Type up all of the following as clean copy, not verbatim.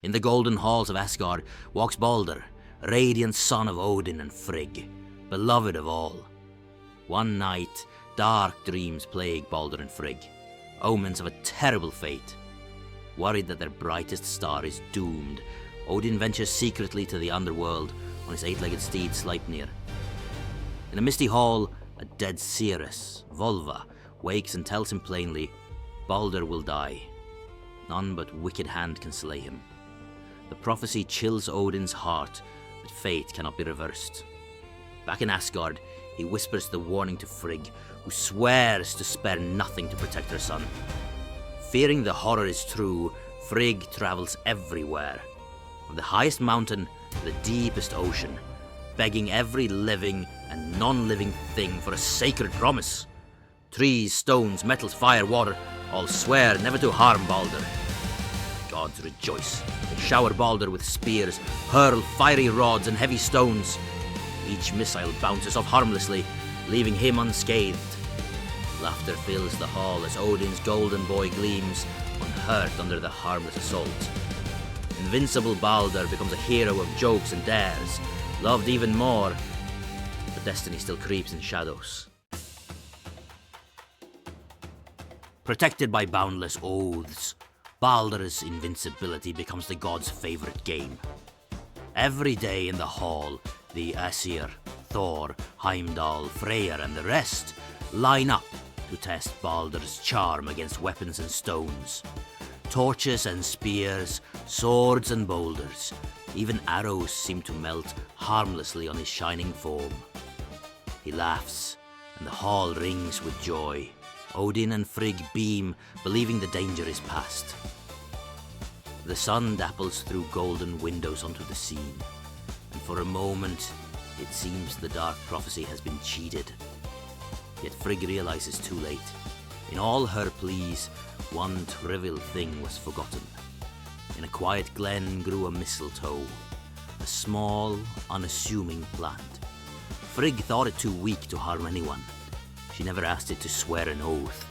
In the golden halls of Asgard walks Baldr, radiant son of Odin and Frigg, beloved of all. One night, dark dreams plague Baldr and Frigg, omens of a terrible fate. Worried that their brightest star is doomed, Odin ventures secretly to the underworld on his eight-legged steed Sleipnir. In a misty hall, a dead seeress, Volva, wakes and tells him plainly, Baldr will die. None but wicked hand can slay him. The prophecy chills Odin's heart, but fate cannot be reversed. Back in Asgard, he whispers the warning to Frigg, who swears to spare nothing to protect her son. Fearing the horror is true, Frigg travels everywhere, from the highest mountain to the deepest ocean, begging every living and non-living thing for a sacred promise. Trees, stones, metals, fire, water, all swear never to harm Baldr. Gods rejoice. They shower Baldr with spears, hurl fiery rods and heavy stones. Each missile bounces off harmlessly, leaving him unscathed. Laughter fills the hall as Odin's golden boy gleams, unhurt under the harmless assault. Invincible Baldr becomes a hero of jokes and dares, loved even more, but destiny still creeps in shadows. Protected by boundless oaths, Baldr's invincibility becomes the god's favorite game. Every day in the hall, the Aesir, Thor, Heimdall, Freyr and the rest line up to test Baldr's charm against weapons and stones. Torches and spears, swords and boulders, even arrows seem to melt harmlessly on his shining foam. He laughs, and the hall rings with joy. Odin and Frigg beam, believing the danger is past. The sun dapples through golden windows onto the scene, and for a moment, it seems the dark prophecy has been cheated. Yet Frigg realizes too late. In all her pleas, one trivial thing was forgotten. In a quiet glen grew a mistletoe, a small, unassuming plant. Frigg thought it too weak to harm anyone. She never asked it to swear an oath.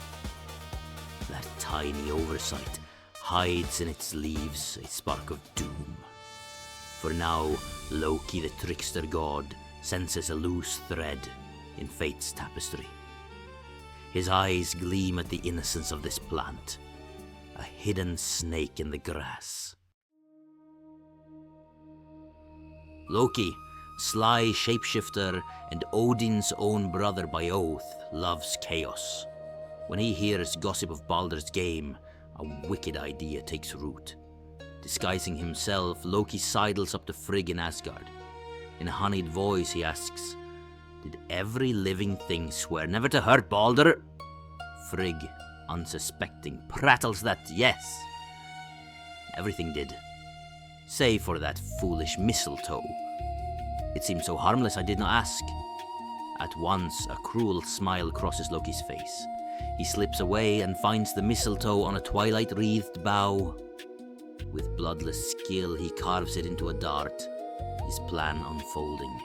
That tiny oversight hides in its leaves a spark of doom. For now, Loki, the trickster god, senses a loose thread in fate's tapestry. His eyes gleam at the innocence of this plant, a hidden snake in the grass. Loki, sly shapeshifter and Odin's own brother by oath, loves chaos. When he hears gossip of Baldr's game, a wicked idea takes root. Disguising himself, Loki sidles up to Frigg in Asgard. In a honeyed voice he asks, "Did every living thing swear never to hurt Baldr?" Frigg, unsuspecting, prattles that yes. Everything did, save for that foolish mistletoe. It seemed so harmless I did not ask. At once, a cruel smile crosses Loki's face. He slips away and finds the mistletoe on a twilight-wreathed bough. With bloodless skill, he carves it into a dart, his plan unfolding.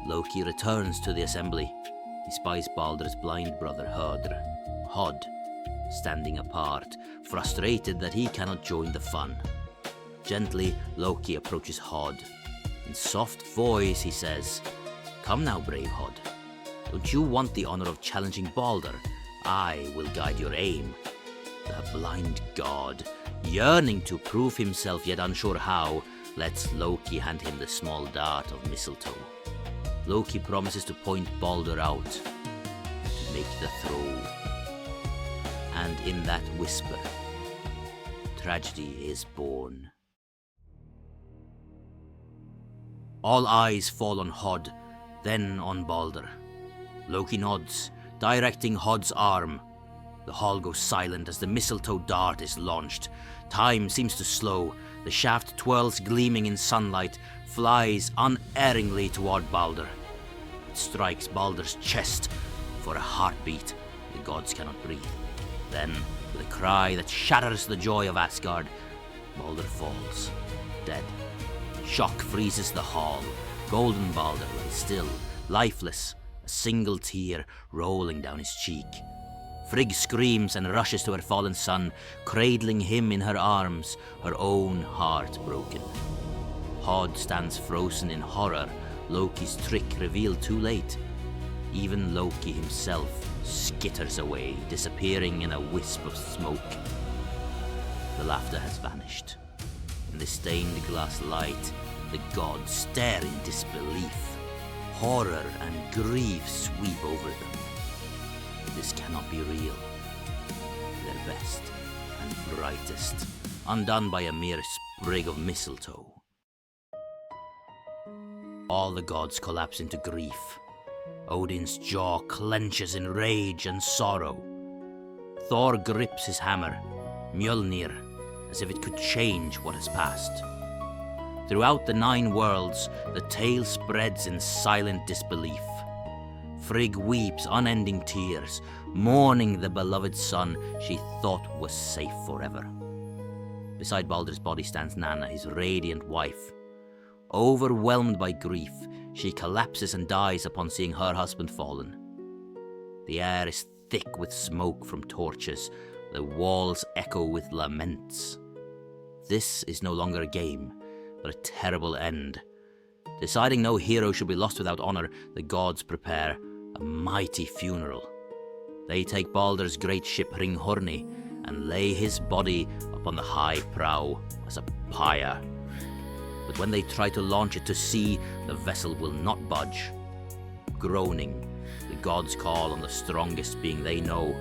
Loki returns to the assembly. He spies Baldr's blind brother Hod, standing apart, frustrated that he cannot join the fun. Gently, Loki approaches Hod. In soft voice, he says, "Come now, brave Hod. Don't you want the honor of challenging Baldr? I will guide your aim." The blind god, yearning to prove himself yet unsure how, lets Loki hand him the small dart of mistletoe. Loki promises to point Baldr out, to make the throw. And in that whisper, tragedy is born. All eyes fall on Hod, then on Baldr. Loki nods, directing Hod's arm. The hall goes silent as the mistletoe dart is launched. Time seems to slow. The shaft twirls gleaming in sunlight, flies unerringly toward Baldr. It strikes Baldr's chest. For a heartbeat, the gods cannot breathe. Then, with a cry that shatters the joy of Asgard, Baldr falls, dead. Shock freezes the hall. Golden Baldr lies still, lifeless, a single tear rolling down his cheek. Frigg screams and rushes to her fallen son, cradling him in her arms, her own heart broken. Hod stands frozen in horror, Loki's trick revealed too late. Even Loki himself skitters away, disappearing in a wisp of smoke. The laughter has vanished. In the stained glass light, the gods stare in disbelief. Horror and grief sweep over them. This cannot be real. Their best and brightest, undone by a mere sprig of mistletoe. All the gods collapse into grief. Odin's jaw clenches in rage and sorrow. Thor grips his hammer, Mjolnir, as if it could change what has passed. Throughout the 9 worlds, the tale spreads in silent disbelief. Frigg weeps unending tears, mourning the beloved son she thought was safe forever. Beside Baldr's body stands Nanna, his radiant wife. Overwhelmed by grief, she collapses and dies upon seeing her husband fallen. The air is thick with smoke from torches, the walls echo with laments. This is no longer a game, but a terrible end. Deciding no hero should be lost without honor, the gods prepare a mighty funeral. They take Baldr's great ship Hringhorni and lay his body upon the high prow as a pyre. But when they try to launch it to sea, the vessel will not budge. Groaning, the gods call on the strongest being they know.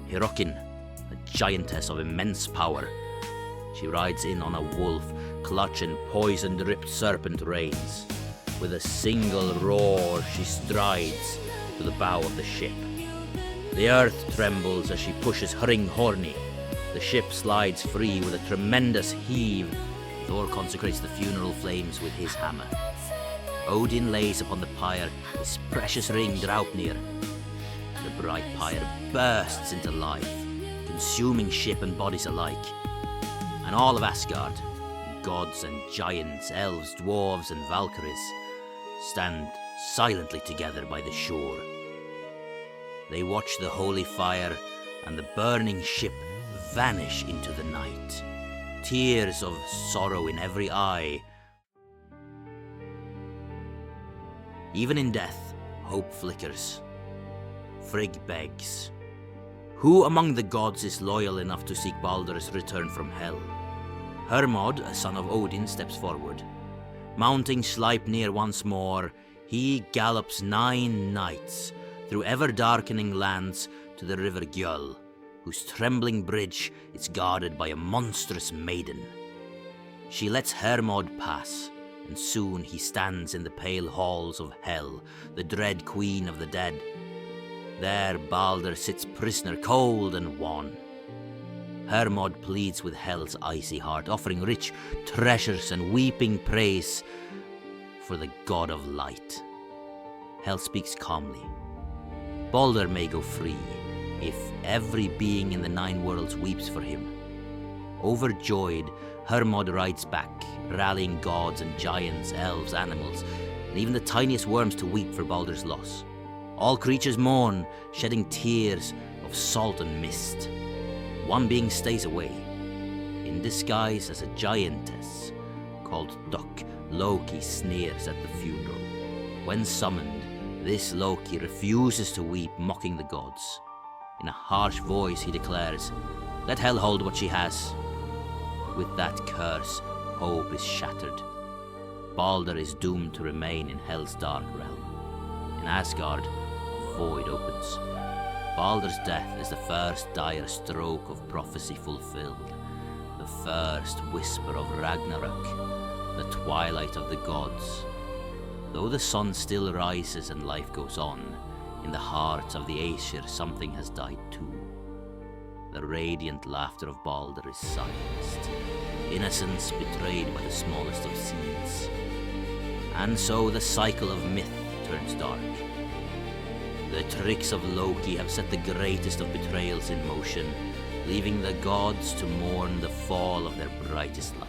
Hirokin, a giantess of immense power. She rides in on a wolf, clutch and poison-dripped serpent reins. With a single roar, she strides to the bow of the ship. The earth trembles as she pushes Hringhorni. The ship slides free with a tremendous heave. Thor consecrates the funeral flames with his hammer. Odin lays upon the pyre his precious ring Draupnir. The bright pyre bursts into life, consuming ship and bodies alike. And all of Asgard, gods and giants, elves, dwarves and valkyries, stand silently together by the shore. They watch the holy fire and the burning ship vanish into the night. Tears of sorrow in every eye. Even in death, hope flickers. Frigg begs. Who among the gods is loyal enough to seek Baldr's return from hell? Hermod, a son of Odin, steps forward. Mounting Sleipnir once more, he gallops 9 nights through ever-darkening lands to the river Gjöll, whose trembling bridge is guarded by a monstrous maiden. She lets Hermod pass, and soon he stands in the pale halls of Hel, the dread queen of the dead. There Baldr sits prisoner, cold and wan. Hermod pleads with Hel's icy heart, offering rich treasures and weeping praise for the god of light. Hel speaks calmly. Baldr may go free, if every being in the 9 worlds weeps for him. Overjoyed, Hermod rides back, rallying gods and giants, elves, animals, and even the tiniest worms to weep for Baldr's loss. All creatures mourn, shedding tears of salt and mist. One being stays away, in disguise as a giantess called Duck. Loki sneers at the funeral. When summoned, this Loki refuses to weep, mocking the gods. In a harsh voice he declares, "Let Hel hold what she has." With that curse, hope is shattered. Baldr is doomed to remain in Hel's dark realm. In Asgard, a void opens. Baldr's death is the first dire stroke of prophecy fulfilled, the first whisper of Ragnarök, the twilight of the gods. Though the sun still rises and life goes on, in the hearts of the Aesir something has died too. The radiant laughter of Baldr is silenced, innocence betrayed by the smallest of seeds. And so the cycle of myth turns dark. The tricks of Loki have set the greatest of betrayals in motion, leaving the gods to mourn the fall of their brightest light.